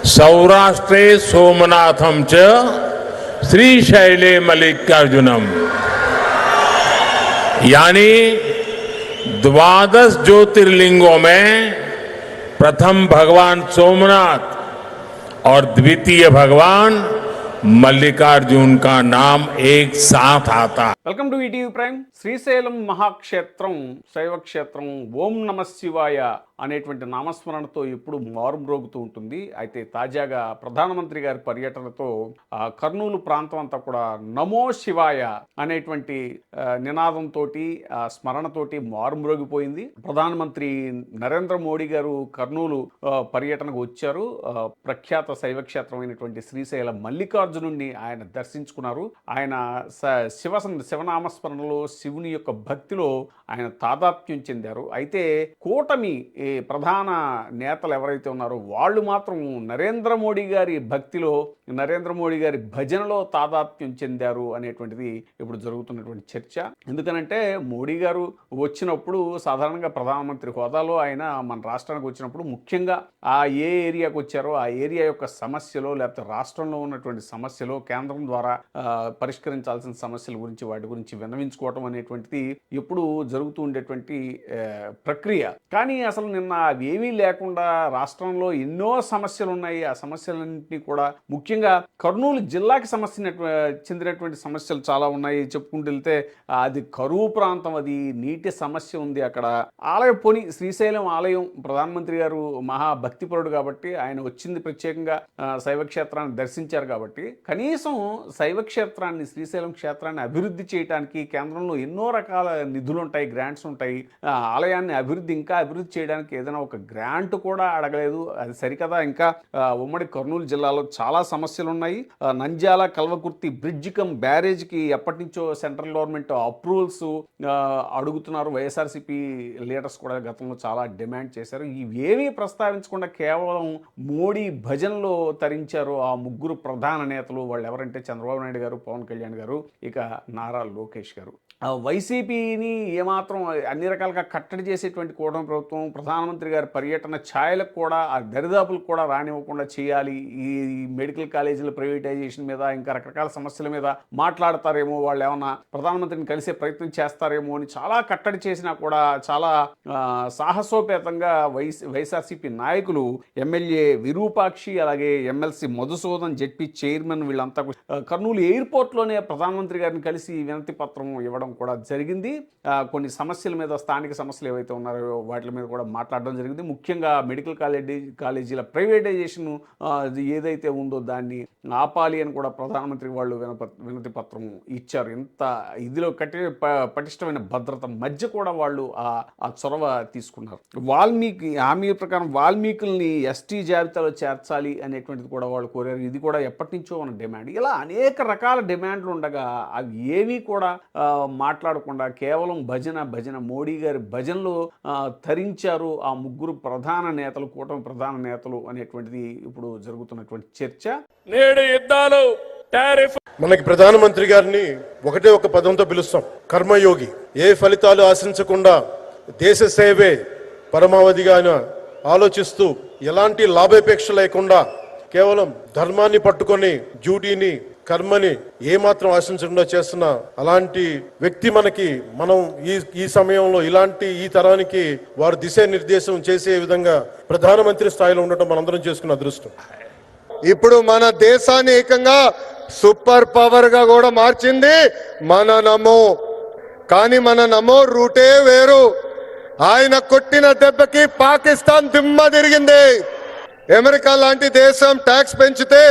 सौराष्ट्रे सोमनाथम च श्रीशैले मल्लिकार्जुनम, यानी 12 ज्योतिर्लिंगों में प्रथम भगवान सोमनाथ और द्वितीय भगवान मल्लिकार्जुन का नाम एक साथ आता। Welcome to ETV Prime. Srisailam మహాక్షేత్రం శైవక్షేత్రం ఓం నమ శివాయ అనేటువంటి నామస్మరణతో ఎప్పుడు మారుమ్రోగుతూ ఉంటుంది. అయితే తాజాగా ప్రధానమంత్రి గారి పర్యటనతో కర్నూలు ప్రాంతం అంతా కూడా నమో శివాయ అనేటువంటి నినాదంతో స్మరణతోటి మారుమ్రోగిపోయింది. ప్రధానమంత్రి నరేంద్ర మోడీ గారు కర్నూలు పర్యటనకు వచ్చారు. ప్రఖ్యాత శైవక్షేత్రమైనటువంటి శ్రీశైలం మల్లికార్జునుడిని ఆయన దర్శించుకున్నారు. ఆయన శివనామస్మరణలో శివుని యొక్క భక్తిలో ఆయన తాదాత్మ్యం చెందారు. అయితే కూటమి ప్రధాన నేతలు ఎవరైతే ఉన్నారో వాళ్ళు మాత్రం నరేంద్ర మోడీ గారి భక్తిలో, నరేంద్ర మోడీ గారి భజనలో తాదాత్మ్యం చెందారు అనేటువంటిది ఇప్పుడు జరుగుతున్నటువంటి చర్చ. ఎందుకనంటే మోడీ గారు వచ్చినప్పుడు సాధారణంగా ప్రధానమంత్రి హోదాలో ఆయన మన రాష్ట్రానికి వచ్చినప్పుడు ముఖ్యంగా ఆ ఏ ఏరియాకు వచ్చారో ఆ ఏరియా యొక్క సమస్యలో, లేకపోతే రాష్ట్రంలో ఉన్నటువంటి సమస్యలో, కేంద్రం ద్వారా పరిష్కరించాల్సిన సమస్యల గురించి వాటి గురించి విన్నవించుకోవటం అనేటువంటిది ఎప్పుడు జరుగుతూ ఉండేటువంటి ప్రక్రియ. కానీ అసలు నిన్న అవేమీ లేకుండా రాష్ట్రంలో ఎన్నో సమస్యలు ఉన్నాయి. ఆ సమస్యలన్నింటినీ కూడా ముఖ్యంగా కర్నూలు జిల్లాకి చెందినటువంటి సమస్యలు చాలా ఉన్నాయి. చెప్పుకుంటూ వెళ్తే అది కరువు ప్రాంతం, అది నీటి సమస్య ఉంది అక్కడ. శ్రీశైలం ఆలయం, ప్రధానమంత్రి గారు మహాభక్తిపరుడు కాబట్టి ఆయన వచ్చింది ప్రత్యేకంగా శైవక్షేత్రాన్ని దర్శించారు కాబట్టి కనీసం శైవక్షేత్రాన్ని, శ్రీశైలం క్షేత్రాన్ని అభివృద్ధి చేయడానికి కేంద్రంలో ఎన్నో రకాల నిధులు ఉంటాయి, గ్రాంట్స్ ఉంటాయి. ఆలయాన్ని ఇంకా అభివృద్ధి చేయడానికి ఏదైనా ఒక గ్రాంట్ కూడా అడగలేదు. అది సరికదా, ఇంకా ఉమ్మడి కర్నూలు జిల్లాలో చాలా సమస్యలు ఉన్నాయి. నంద్యాల కల్వకుర్తి బ్రిడ్జ్ కమ్ బ్యారేజ్కి ఎప్పటి నుంచో సెంట్రల్ గవర్నమెంట్ అప్రూవల్స్ అడుగుతున్నారు. వైఎస్ఆర్సీపీ లీడర్స్ కూడా గతంలో చాలా డిమాండ్ చేశారు. ఇవేమీ ప్రస్తావించకుండా కేవలం మోడీ భజనలో తరించారు ఆ ముగ్గురు ప్రధాన నేతలు. వాళ్ళు ఎవరంటే చంద్రబాబు నాయుడు గారు, పవన్ కళ్యాణ్ గారు, ఇక నారా లోకేష్ గారు. వైసీపీని ఏమాత్రం అన్ని రకాలుగా కట్టడి చేసేటువంటి కూటమి ప్రభుత్వం ప్రధానమంత్రి గారి పర్యటన ఛాయలకు కూడా, ఆ దరిదాపులకు కూడా రానివ్వకుండా చేయాలి. ఈ మెడికల్ కాలేజీల ప్రైవేటైజేషన్ మీద, ఇంకా రకరకాల సమస్యల మీద మాట్లాడతారేమో, వాళ్ళు ఏమన్నా ప్రధానమంత్రిని కలిసే ప్రయత్నం చేస్తారేమో అని చాలా కట్టడి చేసినా కూడా చాలా సాహసోపేతంగా వైఎస్ఆర్సీపీ నాయకులు, ఎమ్మెల్యే విరూపాక్షి, అలాగే ఎమ్మెల్సీ మధుసూదన్, జెడ్పీ చైర్మన్ వీళ్ళంతా కర్నూలు ఎయిర్పోర్ట్లోనే ప్రధానమంత్రి గారిని కలిసి వినతి పత్రం ఇవ్వడం కూడా జరిగింది. కొన్ని సమస్యల మీద, స్థానిక సమస్యలు ఏవైతే ఉన్నారో వాటి మీద కూడా మాట్లాడడం జరిగింది. ముఖ్యంగా మెడికల్ కాలేజీల ప్రైవేటైజేషన్ ఏదైతే ఉందో దాన్ని ఆపాలి అని కూడా ప్రధానమంత్రికి వాళ్ళు వినతి పత్రం ఇచ్చారు. ఇంత ఇదిలో పటిష్టమైన భద్రత మధ్య కూడా వాళ్ళు ఆ చొరవ తీసుకున్నారు. హామీ ప్రకారం వాల్మీకుల్ని ఎస్టీ జాబితాలో చేర్చాలి అనేటువంటిది కూడా వాళ్ళు కోరారు. ఇది కూడా ఎప్పటి నుంచో ఉన్న డిమాండ్. ఇలా అనేక రకాల డిమాండ్లు ఉండగా అవి ఏమీ కూడా మాట్లాడకుండా కేవలం భజన మోడీ గారి భజనలో తరించారు ఆ ముగ్గురు ప్రధాన నేతలు, కూటమి ప్రధాన నేతలు అనేటువంటిది ఇప్పుడు జరుగుతున్నటువంటి చర్చ. నేడు యుద్ధాలు, టారిఫ్. మనకి ప్రధానమంత్రి గారిని ఒకటే ఒక పదంతో పిలుస్తాం, కర్మయోగి. ఏ ఫలితాలు ఆశించకుండా దేశ సేవే పరమావధిగా ఆలోచిస్తూ ఎలాంటి లాభాపేక్ష లేకుండా కేవలం ధర్మాన్ని పట్టుకొని డ్యూటీని, కర్మని ఏమాత్రం ఆశించకుండా చేస్తున్న అలాంటి వ్యక్తి మనం ఈ సమయంలో ఈ తరానికి వారు దిశానిర్దేశం చేసే విధంగా ప్రధానమంత్రి స్థాయిలో ఉండటం మనందరం చేసుకున్న అదృష్టం. ఇప్పుడు మన దేశాన్ని ఏకంగా సూపర్ పవర్ గా కూడా మార్చింది మన నమో. కానీ మన నమో రూటే వేరు. ఆయన కొట్టిన దెబ్బకి పాకిస్తాన్ దిమ్మ తిరిగింది. అమెరికా లాంటి దేశం ట్యాక్స్ పెంచితే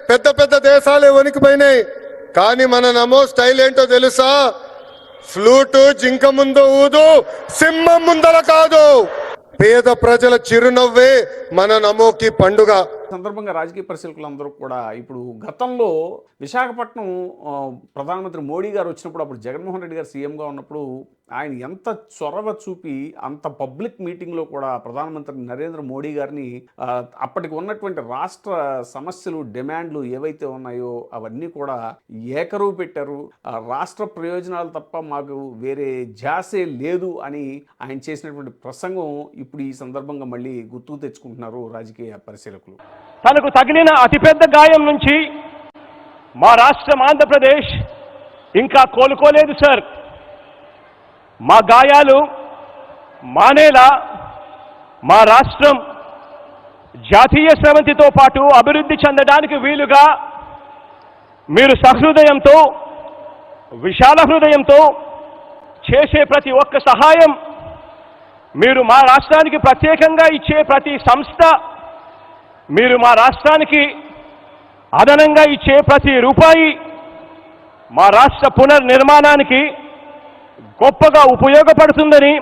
పెద్ద పెద్ద దేశాలే వణికిపోయినాయి. కానీ మన నమో స్టైల్ ఏంటో తెలుసా? ఫ్లూటు జింక ముందు ఊదు, సింహం ముందర కాదు. పేద ప్రజల చిరునవ్వే మన నమోకి పండుగ. సందర్భంగా రాజకీయ పరిశీలకులందరూ కూడా ఇప్పుడు గతంలో విశాఖపట్నం ప్రధానమంత్రి మోడీ గారు వచ్చినప్పుడు, అప్పుడు జగన్మోహన్ రెడ్డి గారు సీఎంగా ఉన్నప్పుడు ఆయన ఎంత చొరవ చూపి అంత పబ్లిక్ మీటింగ్లో కూడా ప్రధానమంత్రి నరేంద్ర మోడీ గారిని అప్పటికి ఉన్నటువంటి రాష్ట్ర సమస్యలు డిమాండ్లు ఏవైతే ఉన్నాయో అవన్నీ కూడా ఏకరువు పెట్టారు. రాష్ట్ర ప్రయోజనాలు తప్ప మాకు వేరే ధ్యాసే లేదు అని ఆయన చేసినటువంటి ప్రసంగం ఇప్పుడు ఈ సందర్భంగా మళ్ళీ గుర్తుకు తెచ్చుకుంటున్నారు రాజకీయ పరిశీలకులు. తనకు తగిలిన అతిపెద్ద గాయం నుంచి మా రాష్ట్రం ఆంధ్రప్రదేశ్ ఇంకా కోలుకోలేదు సార్. మా గాయాలు మానేలా మా రాష్ట్రం జాతీయ స్రవంతితో పాటు అభివృద్ధి చెందడానికి వీలుగా మీరు సహృదయంతో విశాల హృదయంతో చేసే ప్రతి ఒక్క సహాయం, మీరు మా రాష్ట్రానికి ప్రత్యేకంగా ఇచ్చే ప్రతి సంస్థ, మీరు మా రాష్ట్రానికి అదనంగా ఇచ్చే ప్రతి రూపాయి మా రాష్ట్ర పునర్నిర్మాణానికి గొప్పగా ఉపయోగపడుతుందని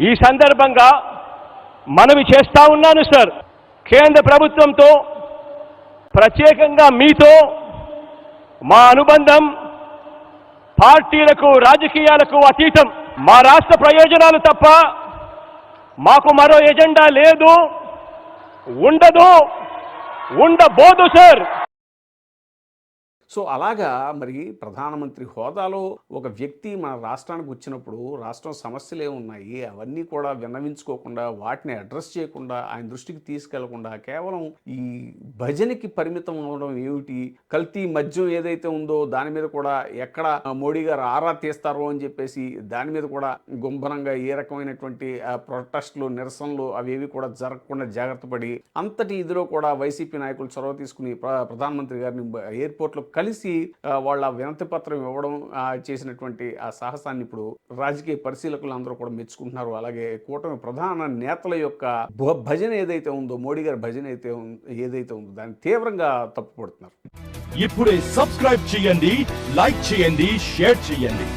ఈ సందర్భంగా మనవి చేస్తా ఉన్నాను సార్. కేంద్ర ప్రభుత్వంతో ప్రత్యేకంగా మీతో మా అనుబంధం పార్టీలకు రాజకీయాలకు అతీతం. మా రాష్ట్ర ప్రయోజనాలు తప్ప మాకు మరో ఎజెండా లేదు, ఉండబోదు సార్. సో అలాగా మరి ప్రధానమంత్రి హోదాలో ఒక వ్యక్తి మన రాష్ట్రానికి వచ్చినప్పుడు రాష్ట్రం సమస్యలు ఏమున్నాయి అవన్నీ కూడా విన్నవించుకోకుండా, వాటిని అడ్రస్ చేయకుండా, ఆయన దృష్టికి తీసుకెళ్లకుండా కేవలం ఈ భజనకి పరిమితం అవడం ఏమిటి, కల్తీ మద్యం ఏదైతే ఉందో దాని మీద కూడా ఎక్కడ మోడీ గారు ఆరా తీస్తారో అని చెప్పేసి దాని మీద కూడా గుంభనంగా ఏ రకమైనటువంటి ప్రొటెస్టులు, నిరసనలు అవేవి కూడా జరగకుండా జాగ్రత్త పడి అంతటి ఇదిలో కూడా వైసీపీ నాయకులు చొరవ తీసుకుని ప్రధానమంత్రి గారిని ఎయిర్పోర్ట్లో కలిసి వాళ్ళ వినతి పత్రం ఇవ్వడం చేసినటువంటి ఆ సాహసాన్ని ఇప్పుడు రాజకీయ పరిశీలకులు అందరూ కూడా మెచ్చుకుంటున్నారు. అలాగే కూటమి ప్రధాన నేతల యొక్క భజన ఏదైతే ఉందో, మోడీ గారి భజన ఏదైతే ఉందో దాన్ని తీవ్రంగా తప్పుపడుతున్నారు. ఇప్పుడే సబ్స్క్రైబ్ చేయండి, లైక్ చేయండి, షేర్ చేయండి.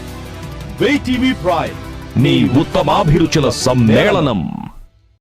VTV ప్రైమ్, మీ ఉత్తమాభిరుచుల సమ్మేళనం.